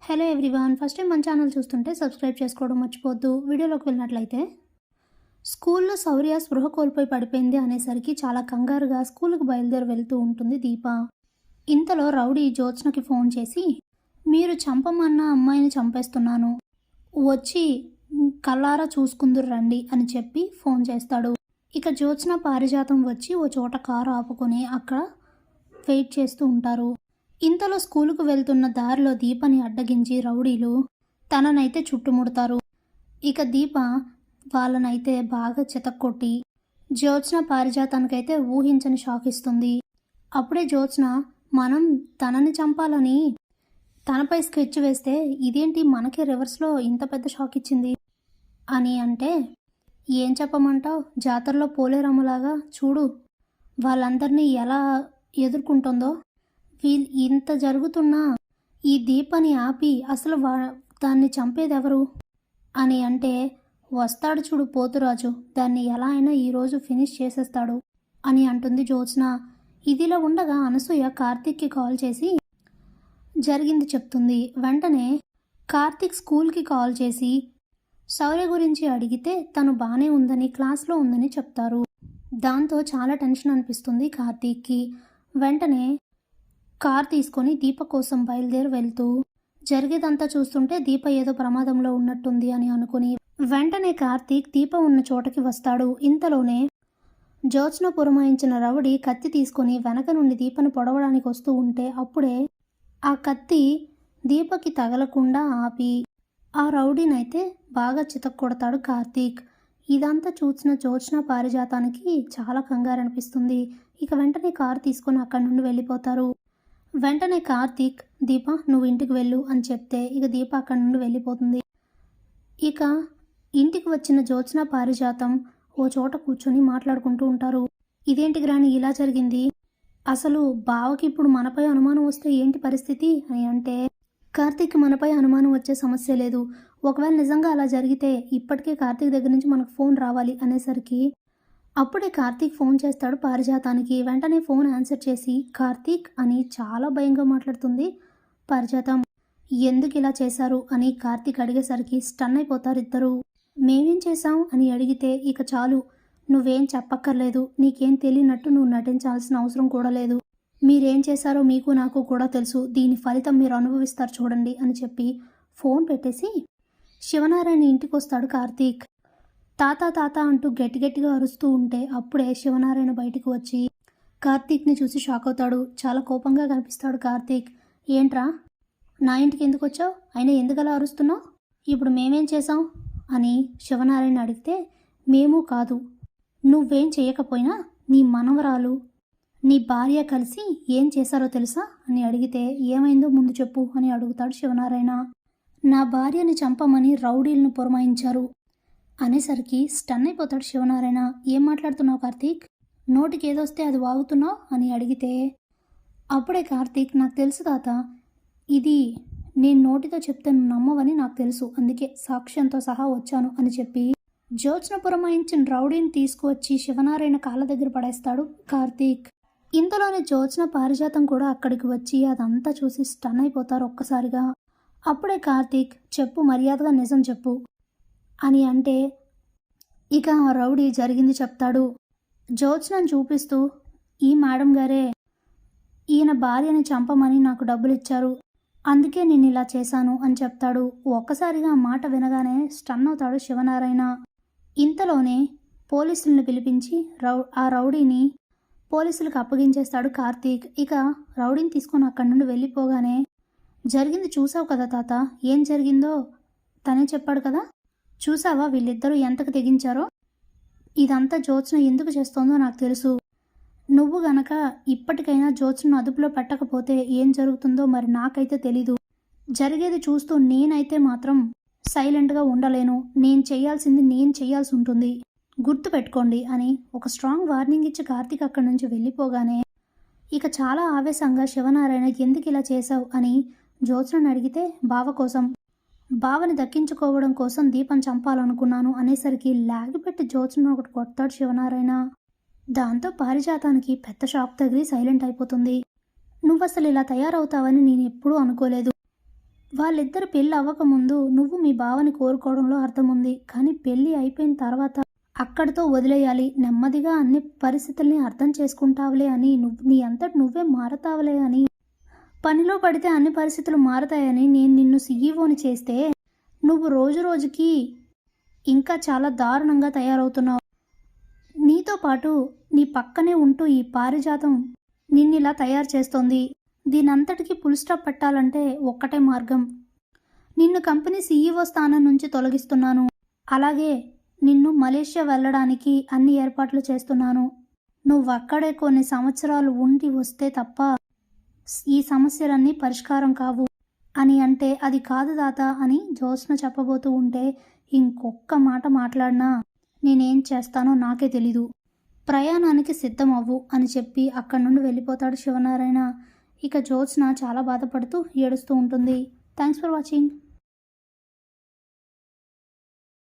Hello everyone, first time మన channel చూస్తుంటే subscribe చేసుకోవడం మర్చిపోవద్దు. వీడియోలోకి వెళ్ళినట్లయితే స్కూల్లో శౌర్య స్పృహ కోల్పోయి పడిపోయింది అనేసరికి చాలా కంగారుగా స్కూల్కి బయలుదేరి వెళ్తూ ఉంటుంది దీప. ఇంతలో రౌడీ జ్యోత్స్నకి ఫోన్ చేసి, మీరు చంపమన్న అమ్మాయిని చంపేస్తున్నాను, వచ్చి కల్లారా చూసుకుందురు రండి అని చెప్పి ఫోన్ చేస్తాడు. ఇక జ్యోత్స్న పారిజాతం వచ్చి ఓ చోట కారు ఆపుకొని అక్కడ వెయిట్ చేస్తూ ఉంటారు. ఇంతలో స్కూలుకు వెళ్తున్న దారిలో దీపని అడ్డగించి రౌడీలు తననైతే చుట్టుముడతారు. ఇక దీప వాళ్ళనైతే బాగా చితక్కొట్టి జ్యోత్స్న పారిజాతానికైతే ఊహించని షాక్ ఇస్తుంది. అప్పుడే జ్యోత్స్న మనం తనని చంపాలని తనపై స్కెచ్ వేస్తే ఇదేంటి మనకి రివర్స్లో ఇంత పెద్ద షాక్ ఇచ్చింది అని అంటే, ఏం చెప్పమంటావు, జాతరలో పోలేరమ్మలాగా చూడు వాళ్ళందరినీ ఎలా ఎదుర్కొంటుందో, వీళ్ళు ఇంత జరుగుతున్నా ఈ దీపని ఆపి అసలు దాన్ని చంపేదెవరు అని అంటే, వస్తాడు చూడు పోతురాజు, దాన్ని ఎలా అయినా ఈరోజు ఫినిష్ చేసేస్తాడు అని అంటుంది జ్యోత్స్న. ఇదిలా ఉండగా అనసూయ కార్తీక్కి కాల్ చేసి జరిగింది చెప్తుంది. వెంటనే కార్తీక్ స్కూల్కి కాల్ చేసి శౌర్య గురించి అడిగితే తను బాగానే ఉందని, క్లాస్లో ఉందని చెప్తారు. దాంతో చాలా టెన్షన్ అనిపిస్తుంది కార్తీక్కి. వెంటనే కార్ తీసుకొని దీప కోసం బయలుదేరి వెళ్తూ జరిగేదంతా చూస్తుంటే దీప ఏదో ప్రమాదంలో ఉన్నట్టుంది అని అనుకుని వెంటనే కార్తీక్ దీప ఉన్న చోటకి వస్తాడు. ఇంతలోనే జ్యోత్స్న పురమాయించిన రౌడీ కత్తి తీసుకొని వెనక నుండి దీపను పొడవడానికి వస్తూ ఉంటే అప్పుడే ఆ కత్తి దీపకి తగలకుండా ఆపి ఆ రౌడీనైతే బాగా చితక్కొడతాడు కార్తీక్. ఇదంతా చూసిన జ్యోత్స్న పారిజాతానికి చాలా కంగారు అనిపిస్తుంది. ఇక వెంటనే కారు తీసుకొని అక్కడి నుండి వెళ్ళిపోతారు. వెంటనే కార్తీక్ దీప నువ్వు ఇంటికి వెళ్ళు అని చెప్తే ఇక దీప అక్కడి నుండి వెళ్ళిపోతుంది. ఇక ఇంటికి వచ్చిన జ్యోత్స్న పారిజాతం ఓ చోట కూర్చొని మాట్లాడుకుంటూ ఉంటారు. ఇదేంటి గ్రాని ఇలా జరిగింది, అసలు బావకి ఇప్పుడు మనపై అనుమానం వస్తే ఏంటి పరిస్థితి అని అంటే, కార్తీక్ మనపై అనుమానం వచ్చే సమస్య లేదు, ఒకవేళ నిజంగా అలా జరిగితే ఇప్పటికే కార్తీక్ దగ్గర నుంచి మనకు ఫోన్ రావాలి అనేసరికి అప్పుడే కార్తీక్ ఫోన్ చేస్తాడు పారిజాతానికి. వెంటనే ఫోన్ ఆన్సర్ చేసి కార్తీక్ అని చాలా భయంగా మాట్లాడుతుంది పారిజాతం. ఎందుకు ఇలా చేశారు అని కార్తీక్ అడిగేసరికి స్టన్ అయిపోతారు ఇద్దరు. మేమేం చేశాం అని అడిగితే, ఇక చాలు నువ్వేం చెప్పక్కర్లేదు, నీకేం తెలియనట్టు నువ్వు నటించాల్సిన అవసరం కూడా లేదు, మీరేం చేశారో మీకు నాకు కూడా తెలుసు, దీని ఫలితం మీరు అనుభవిస్తారు చూడండి అని చెప్పి ఫోన్ పెట్టేసి శివనారాయణ ఇంటికి వస్తాడు కార్తీక్. తాత తాత అంటూ గట్టిగా అరుస్తూ ఉంటే అప్పుడే శివనారాయణ బయటకు వచ్చి కార్తీక్ని చూసి షాక్ అవుతాడు. చాలా కోపంగా కనిపిస్తాడు కార్తీక్. ఏంట్రా నా ఇంటికి ఎందుకు వచ్చావు, అయినా ఎందుకలా అరుస్తున్నావు, ఇప్పుడు మేమేం చేసాం అని శివనారాయణ అడిగితే, మేము కాదు నువ్వేం చేయకపోయినా నీ మనవరాలు నీ భార్య కలిసి ఏం చేశారో తెలుసా అని అడిగితే, ఏమైందో ముందు చెప్పు అని అడుగుతాడు శివనారాయణ. నా భార్యని చంపమని రౌడీలను పురమాయించారు అనేసరికి స్టన్ అయిపోతాడు శివనారాయణ. ఏం మాట్లాడుతున్నావు కార్తీక్, నోటికి ఏదొస్తే అది వాగుతున్నావు అని అడిగితే అప్పుడే కార్తీక్, నాకు తెలుసు తాత, ఇది నేను నోటితో చెప్తే నమ్మవని నాకు తెలుసు, అందుకే సాక్ష్యంతో సహా వచ్చాను అని చెప్పి జ్యోత్స్న పురమాయించిన రౌడీని తీసుకువచ్చి శివనారాయణ కాళ్ళ దగ్గర పడేస్తాడు కార్తీక్. ఇంతలోనే జ్యోత్స్న పారిజాతం కూడా అక్కడికి వచ్చి అదంతా చూసి స్టన్ అయిపోతారు ఒక్కసారిగా. అప్పుడే కార్తీక్, చెప్పు మర్యాదగా నిజం చెప్పు అని అంటే ఇక ఆ రౌడీ జరిగింది చెప్తాడు. జ్యోత్స్నను చూపిస్తూ, ఈ మేడం గారే ఈయన భార్యని చంపమని నాకు డబ్బులు ఇచ్చారు, అందుకే నేను ఇలా చేశాను అని చెప్తాడు. ఒక్కసారిగా ఆ మాట వినగానే స్టన్ అవుతాడు శివనారాయణ. ఇంతలోనే పోలీసులను పిలిపించి ఆ రౌడీని పోలీసులకు అప్పగించేస్తాడు కార్తీక్. ఇక రౌడీని తీసుకొని అక్కడి నుండి వెళ్ళిపోగానే, జరిగింది చూసావు కదా తాత, ఏం జరిగిందో తనే చెప్పాడు కదా, చూసావా వీళ్ళిద్దరూ ఎంతకు తెగించారో, ఇదంతా జ్యోత్స్న ఎందుకు చేస్తోందో నాకు తెలుసు, నువ్వు గనక ఇప్పటికైనా జ్యోత్స్నను అదుపులో పెట్టకపోతే ఏం జరుగుతుందో మరి నాకైతే తెలీదు, జరిగేది చూస్తూ నేనైతే మాత్రం సైలెంట్గా ఉండలేను, నేను చేయాల్సి ఉంటుంది, గుర్తుపెట్టుకోండి అని ఒక స్ట్రాంగ్ వార్నింగ్ ఇచ్చి కార్తీక్ అక్కడి నుంచి వెళ్ళిపోగానే ఇక చాలా ఆవేశంగా శివనారాయణ ఎందుకు ఇలా చేశావు అని జ్యోత్స్నను అడిగితే, బావ కోసం, బావని దక్కించుకోవడం కోసం దీపం చంపాలనుకున్నాను అనేసరికి లాగిపెట్టి జ్యోత్స్నను ఒకటి కొడతాడు శివనారాయణ. దాంతో పారిజాతానికి పెద్ద షాక్ తగిలి సైలెంట్ అయిపోతుంది. నువ్వసలు ఇలా తయారవుతావని నేను ఎప్పుడూ అనుకోలేదు, వాళ్ళిద్దరు పెళ్ళి అవ్వకముందు నువ్వు మీ బావని కోరుకోవడంలో అర్థం ఉంది. కానీ పెళ్ళి అయిపోయిన తర్వాత అక్కడితో వదిలేయాలి. నెమ్మదిగా అన్ని పరిస్థితుల్ని అర్థం చేసుకుంటావులే అని, నీ అంతట నువ్వే మారతావులే అని, పనిలో పడితే అన్ని పరిస్థితులు మారతాయని నేను నిన్ను సీఈఓని చేస్తే నువ్వు రోజు రోజుకి ఇంకా చాలా దారుణంగా తయారవుతున్నావు. నీతో పాటు నీ పక్కనే ఉంటూ ఈ పారిజాతం నిన్నిలా తయారు చేస్తోంది. దీనంతటికీ ఫుల్ స్టాప్ పెట్టాలంటే ఒక్కటే మార్గం. నిన్ను కంపెనీ సీఈఓ స్థానం నుంచి తొలగిస్తున్నాను. అలాగే నిన్ను మలేషియా వెళ్ళడానికి అన్ని ఏర్పాట్లు చేస్తున్నాను. నువ్వక్కడే కొన్ని సంవత్సరాలు ఉండి వస్తే తప్ప ఈ సమస్యలన్నీ పరిష్కారం కావు అని అంటే, అది కాదు తాత అని జ్యోత్స్న చెప్పబోతూ ఉంటే, ఇంకొక్క మాట మాట్లాడినా నేనేం చేస్తానో నాకే తెలీదు. ప్రయాణానికి సిద్ధం అవ్వు అని చెప్పి అక్కడి నుండి వెళ్ళిపోతాడు శివనారాయణ. ఇక జ్యోత్స్న చాలా బాధపడుతూ ఏడుస్తూ ఉంటుంది. Thanks for watching.